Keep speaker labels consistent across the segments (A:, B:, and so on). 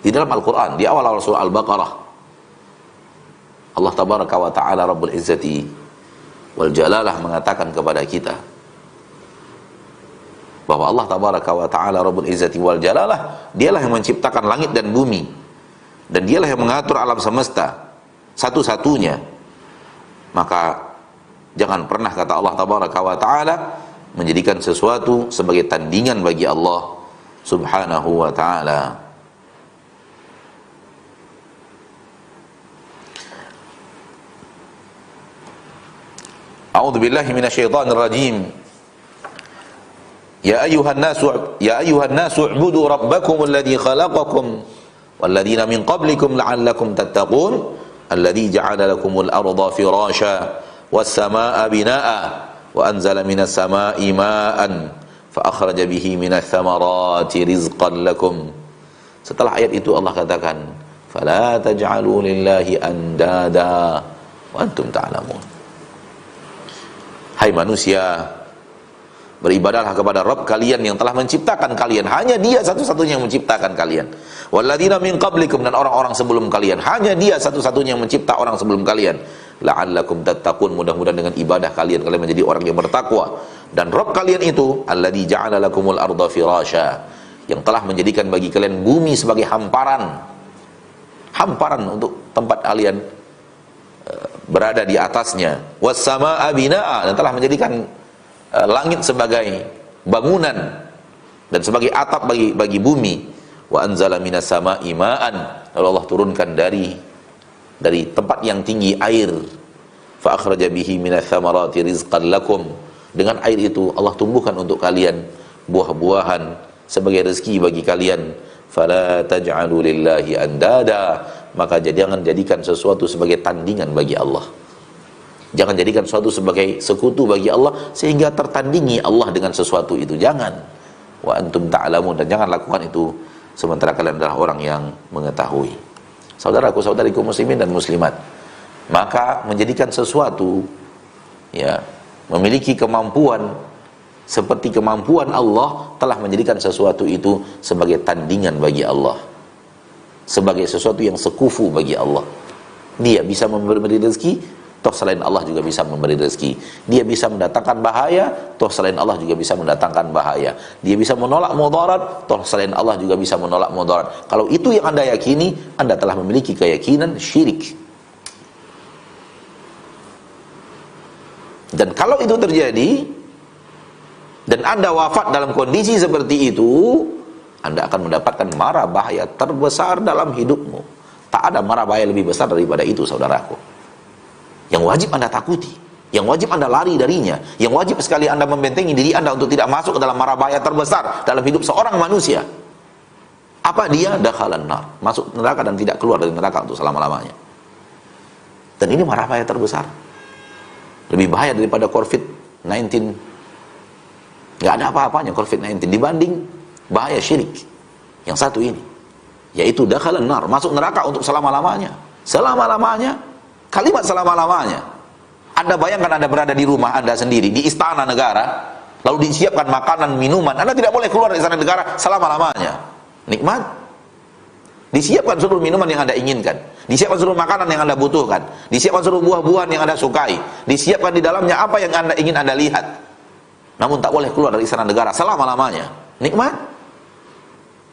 A: Di dalam Al-Quran, di awal-awal surah Al-Baqarah, Allah Tabaraka wa Ta'ala Rabbul Izzati wal Jalalah mengatakan kepada kita bahwa Allah Tabaraka wa Ta'ala Rabbul Izzati wal Jalalah, dialah yang menciptakan langit dan bumi, dan dialah yang mengatur alam semesta satu-satunya. Maka jangan pernah, kata Allah Tabaraka wa Ta'ala, menjadikan sesuatu sebagai tandingan bagi Allah Subhanahu wa Ta'ala. A'udzu billahi minasyaitonir rajim. Ya ayyuhan nasu u'budu rabbakum alladhi khalaqakum walladzina min qablikum la'allakum tattaqun alladhi ja'ala lakumul arda firasha was samaa'a binaa'a wa anzala minas samaa'i maa'an fa akhraja bihi minats thamarati rizqan lakum. Setelah ayat itu Allah katakan, fala taj'alu lillahi andada wa antum ta'lamun. Hai manusia, beribadahlah kepada Rabb kalian yang telah menciptakan kalian. Hanya Dia satu-satunya yang menciptakan kalian. Walladzina min qablikum, dan orang-orang sebelum kalian. Hanya Dia satu-satunya yang mencipta orang sebelum kalian. La'allakum tattaqun, mudah-mudahan dengan ibadah kalian menjadi orang yang bertakwa. Dan Rabb kalian itu alladzi ja'ala lakumul arda firasha, yang telah menjadikan bagi kalian bumi sebagai hamparan. Hamparan untuk tempat kalian berada di atasnya. Was samaa'a binaa'a, dan telah menjadikan langit sebagai bangunan dan sebagai atap bagi bumi. Wa anzala minas samaa'i ma'an, lalu Allah turunkan dari tempat yang tinggi air. Fa akhraja bihi minats thamarati rizqan lakum, dengan air itu Allah tumbuhkan untuk kalian buah-buahan sebagai rezeki bagi kalian. Fala taj'alu lillahi andada, maka jangan jadikan sesuatu sebagai tandingan bagi Allah. Jangan jadikan sesuatu sebagai sekutu bagi Allah sehingga tertandingi Allah dengan sesuatu itu. Jangan. Wa antum ta'lamun, dan jangan lakukan itu sementara kalian adalah orang yang mengetahui. Saudaraku, saudariku muslimin dan muslimat, maka menjadikan sesuatu, ya, memiliki kemampuan seperti kemampuan Allah, telah menjadikan sesuatu itu sebagai tandingan bagi Allah, sebagai sesuatu yang sekufu bagi Allah. Dia bisa memberi rezeki, toh selain Allah juga bisa memberi rezeki. Dia bisa mendatangkan bahaya, toh selain Allah juga bisa mendatangkan bahaya. Dia bisa menolak mudarat, toh selain Allah juga bisa menolak mudarat. Kalau itu yang Anda yakini, Anda telah memiliki keyakinan syirik. Dan kalau itu terjadi dan Anda wafat dalam kondisi seperti itu, Anda akan mendapatkan mara bahaya terbesar dalam hidupmu. Tak ada mara bahaya lebih besar daripada itu, saudaraku. Yang wajib Anda takuti, yang wajib Anda lari darinya, yang wajib sekali Anda membentengi diri Anda untuk tidak masuk ke dalam mara bahaya terbesar dalam hidup seorang manusia. Apa dia? Dakhalan nar, masuk neraka dan tidak keluar dari neraka untuk selama-lamanya. Dan ini mara bahaya terbesar, lebih bahaya daripada COVID-19. Nggak ada apa-apanya COVID-19 dibanding bahaya syirik yang satu ini, yaitu dakhalan nar, masuk neraka untuk selama-lamanya. Selama-lamanya, kalimat selama-lamanya. Anda bayangkan Anda berada di rumah Anda sendiri, di istana negara, lalu disiapkan makanan, minuman, Anda tidak boleh keluar dari istana negara selama-lamanya. Nikmat. Disiapkan seluruh minuman yang Anda inginkan, disiapkan seluruh makanan yang Anda butuhkan, disiapkan seluruh buah-buahan yang Anda sukai, disiapkan di dalamnya apa yang Anda ingin Anda lihat. Namun tak boleh keluar dari istana negara selama-lamanya. Nikmat?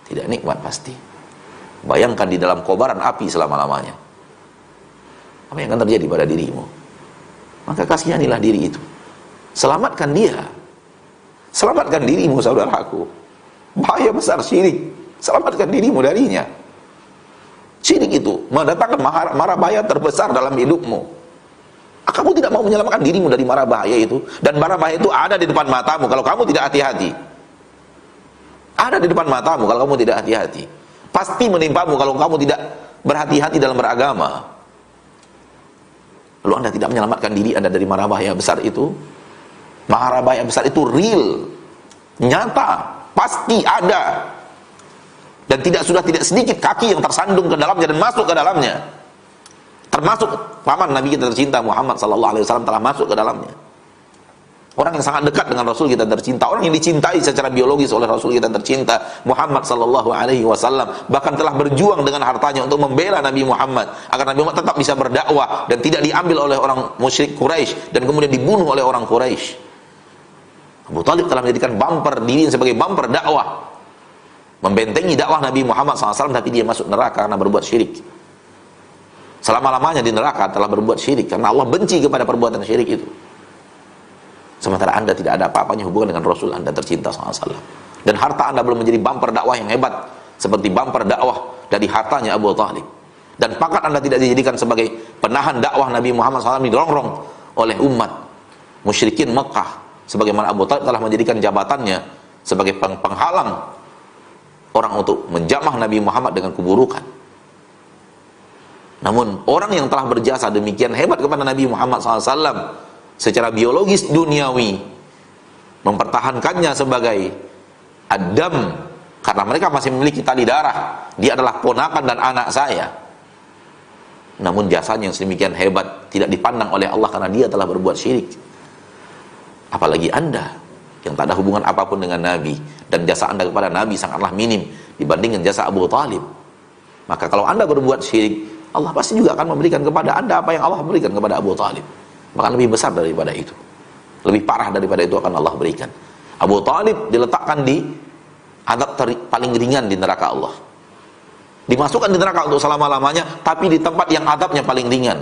A: Tidak nikmat pasti. Bayangkan di dalam kobaran api selama-lamanya. Apa yang akan terjadi pada dirimu? Maka kasihanilah diri itu. Selamatkan dia. Selamatkan dirimu, saudaraku. Bahaya besar syirik. Selamatkan dirimu darinya. Syirik itu mendatangkan mara bahaya terbesar dalam hidupmu. Kamu tidak mau menyelamatkan dirimu dari mara bahaya itu, dan mara bahaya itu ada di depan matamu kalau kamu tidak hati-hati. Ada di depan matamu kalau kamu tidak hati-hati. Pasti menimpamu kalau kamu tidak berhati-hati dalam beragama. Lalu Anda tidak menyelamatkan diri Anda dari mara bahaya besar itu. Mara bahaya besar itu real, nyata, pasti ada. Dan tidak sedikit kaki yang tersandung ke dalamnya dan masuk ke dalamnya. Termasuk paman Nabi kita tercinta Muhammad sallallahu alaihi wasallam telah masuk ke dalamnya. Orang yang sangat dekat dengan Rasul kita tercinta, orang yang dicintai secara biologis oleh Rasul kita tercinta Muhammad sallallahu alaihi wasallam, bahkan telah berjuang dengan hartanya untuk membela Nabi Muhammad agar Nabi Muhammad tetap bisa berdakwah dan tidak diambil oleh orang musyrik Quraisy dan kemudian dibunuh oleh orang Quraisy. Abu Thalib telah menjadikan bumper diri sebagai bumper dakwah, membentengi dakwah Nabi Muhammad SAW, tapi dia masuk neraka karena berbuat syirik. Selama-lamanya di neraka telah berbuat syirik karena Allah benci kepada perbuatan syirik itu. Sementara Anda tidak ada apa-apanya hubungan dengan Rasul Anda tercinta SAW. Dan harta Anda belum menjadi bumper dakwah yang hebat seperti bumper dakwah dari hartanya Abu Thalib. Dan pangkat Anda tidak dijadikan sebagai penahan dakwah Nabi Muhammad SAW dirongrong oleh umat musyrikin Mekah, sebagaimana Abu Thalib telah menjadikan jabatannya sebagai penghalang orang untuk menjamah Nabi Muhammad dengan keburukan. Namun orang yang telah berjasa demikian hebat kepada Nabi Muhammad SAW secara biologis duniawi, mempertahankannya sebagai adam, karena mereka masih memiliki tali darah, dia adalah ponakan dan anak saya. Namun jasanya yang sedemikian hebat tidak dipandang oleh Allah karena dia telah berbuat syirik. Apalagi Anda yang tak ada hubungan apapun dengan Nabi, dan jasa Anda kepada Nabi sangatlah minim dibandingkan jasa Abu Thalib. Maka kalau Anda berbuat syirik, Allah pasti juga akan memberikan kepada Anda apa yang Allah berikan kepada Abu Thalib, bahkan lebih besar daripada itu, lebih parah daripada itu akan Allah berikan. Abu Thalib diletakkan di azab paling ringan di neraka Allah, dimasukkan di neraka untuk selama-lamanya, tapi di tempat yang azabnya paling ringan.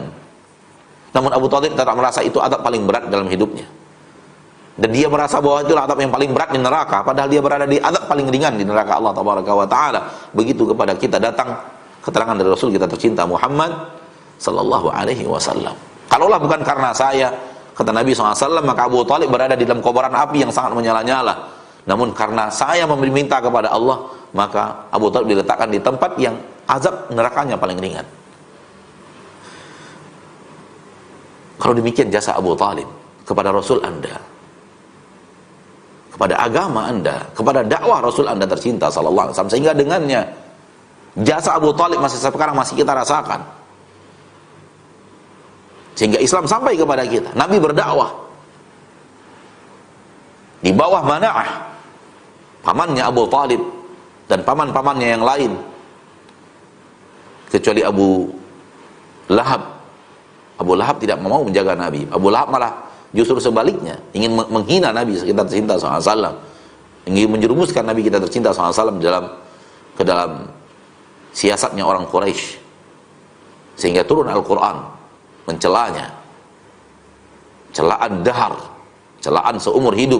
A: Namun Abu Thalib tetap merasa itu azab paling berat dalam hidupnya, dan dia merasa bahwa itulah azab yang paling berat di neraka, padahal dia berada di azab paling ringan di neraka Allah tabaraka wa taala. Begitu kepada kita datang keterangan dari Rasul kita tercinta Muhammad sallallahu alaihi wasallam. Kalaulah bukan karena saya, kata Nabi SAW, maka Abu Thalib berada di dalam kobaran api yang sangat menyala-nyala. Namun karena saya meminta kepada Allah, maka Abu Thalib diletakkan di tempat yang azab nerakanya paling ringan. Kalau demikian jasa Abu Thalib kepada Rasul Anda, kepada agama Anda, kepada dakwah Rasul Anda tercinta sallallahu alaihi wasallam, sehingga dengannya jasa Abu Thalib masih sekarang masih kita rasakan, sehingga Islam sampai kepada kita. Nabi berdakwah di bawah Mana'ah, pamannya Abu Thalib dan paman-pamannya yang lain, kecuali Abu Lahab. Abu Lahab tidak mau menjaga Nabi. Abu Lahab malah justru sebaliknya, ingin menghina Nabi kita tercinta SAW, ingin menjerumuskan Nabi kita tercinta SAW ke dalam siasatnya orang Quraisy, sehingga turun Al-Quran mencelanya, celaan dahar, celaan seumur hidup,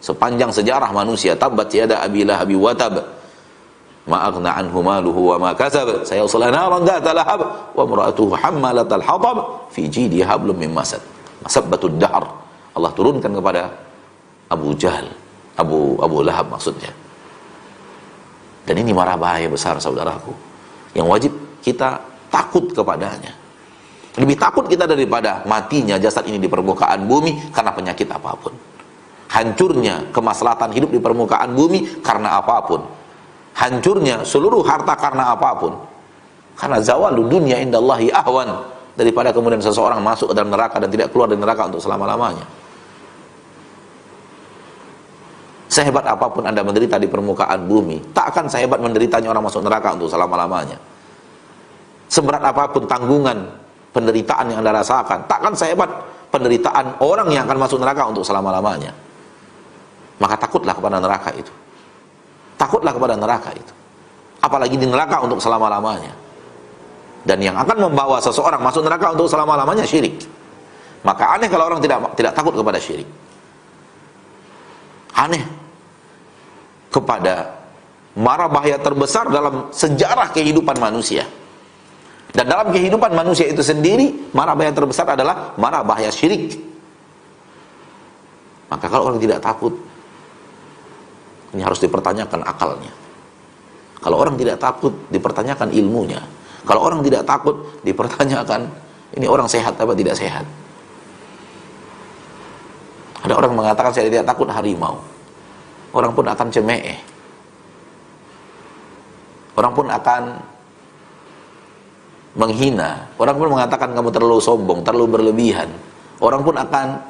A: sepanjang sejarah manusia. Tabbat yada abi lahabi wa tab, ma aghna anhu maluhu wa ma kasab, sayasla naran dzata lahab wa imra'atuhu hammalatal hatab fi jidiha hablum min masad. Masabbatud dahar Allah turunkan kepada Abu Jahal, Abu Lahab maksudnya. Dan ini marah bahaya besar, saudaraku, yang wajib kita takut kepadanya. Lebih takut kita daripada matinya jasad ini di permukaan bumi karena penyakit apapun, hancurnya kemaslahatan hidup di permukaan bumi karena apapun, hancurnya seluruh harta karena apapun, karena zawalu dunya indallahi ahwan, daripada kemudian seseorang masuk ke dalam neraka dan tidak keluar dari neraka untuk selama-lamanya. Sehebat apapun Anda menderita di permukaan bumi, tak akan sehebat menderitanya orang masuk neraka untuk selama-lamanya. Seberat apapun tanggungan penderitaan yang Anda rasakan, takkan sehebat penderitaan orang yang akan masuk neraka untuk selama-lamanya. Maka takutlah kepada neraka itu. Takutlah kepada neraka itu. Apalagi di neraka untuk selama-lamanya. Dan yang akan membawa seseorang masuk neraka untuk selama-lamanya syirik. Maka aneh kalau orang tidak takut kepada syirik. Aneh kepada mara bahaya terbesar dalam sejarah kehidupan manusia. Dan dalam kehidupan manusia itu sendiri, mara bahaya terbesar adalah mara bahaya syirik. Maka kalau orang tidak takut, ini harus dipertanyakan akalnya. Kalau orang tidak takut, dipertanyakan ilmunya. Kalau orang tidak takut, dipertanyakan ini orang sehat apa tidak sehat. Ada orang mengatakan saya tidak takut harimau, orang pun akan cemeh. Orang pun akan menghina. Orang pun mengatakan kamu terlalu sombong, terlalu berlebihan. Orang pun akan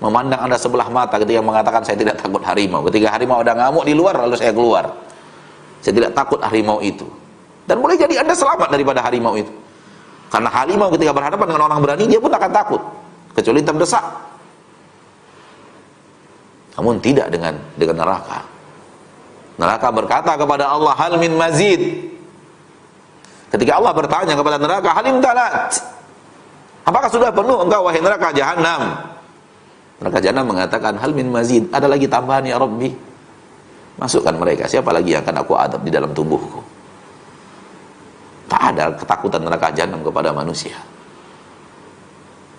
A: memandang Anda sebelah mata ketika mengatakan saya tidak takut harimau. Ketika harimau ada ngamuk di luar, lalu saya keluar. Saya tidak takut harimau itu. Dan boleh jadi Anda selamat daripada harimau itu. Karena harimau ketika berhadapan dengan orang berani, dia pun akan takut, kecuali terdesak. Namun tidak dengan neraka. Neraka berkata kepada Allah, hal min mazid. Ketika Allah bertanya kepada neraka, halim talat, apakah sudah penuh engkau wahai neraka jahanam? Neraka jahanam mengatakan, hal min mazid, ada lagi tambahan ya Rabbi. Masukkan mereka, siapa lagi yang akan aku adab di dalam tubuhku? Tak ada ketakutan neraka jahanam kepada manusia.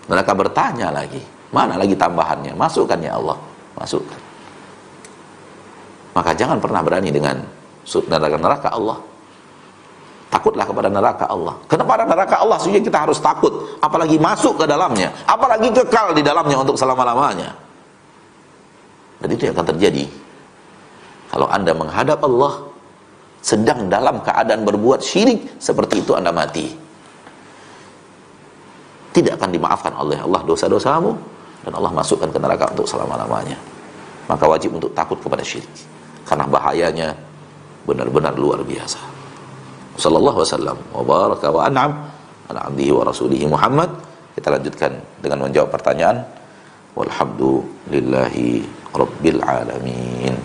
A: Neraka bertanya lagi, mana lagi tambahannya? Masukkan ya Allah, masukkan. Maka jangan pernah berani dengan neraka Allah. Takutlah kepada neraka Allah. Kenapa neraka Allah? Sehingga kita harus takut, apalagi masuk ke dalamnya, apalagi kekal di dalamnya untuk selama-lamanya. Dan itu yang akan terjadi kalau Anda menghadap Allah sedang dalam keadaan berbuat syirik. Seperti itu Anda mati, tidak akan dimaafkan oleh Allah dosa-dosamu, dan Allah masukkan ke neraka untuk selama-lamanya. Maka wajib untuk takut kepada syirik, karena bahayanya benar-benar luar biasa. Sallallahu wasallam wa baraka wa an'am ala abdihi wa rasulihi Muhammad. Kita lanjutkan dengan menjawab pertanyaan. Walhamdulillahi rabbil alamin.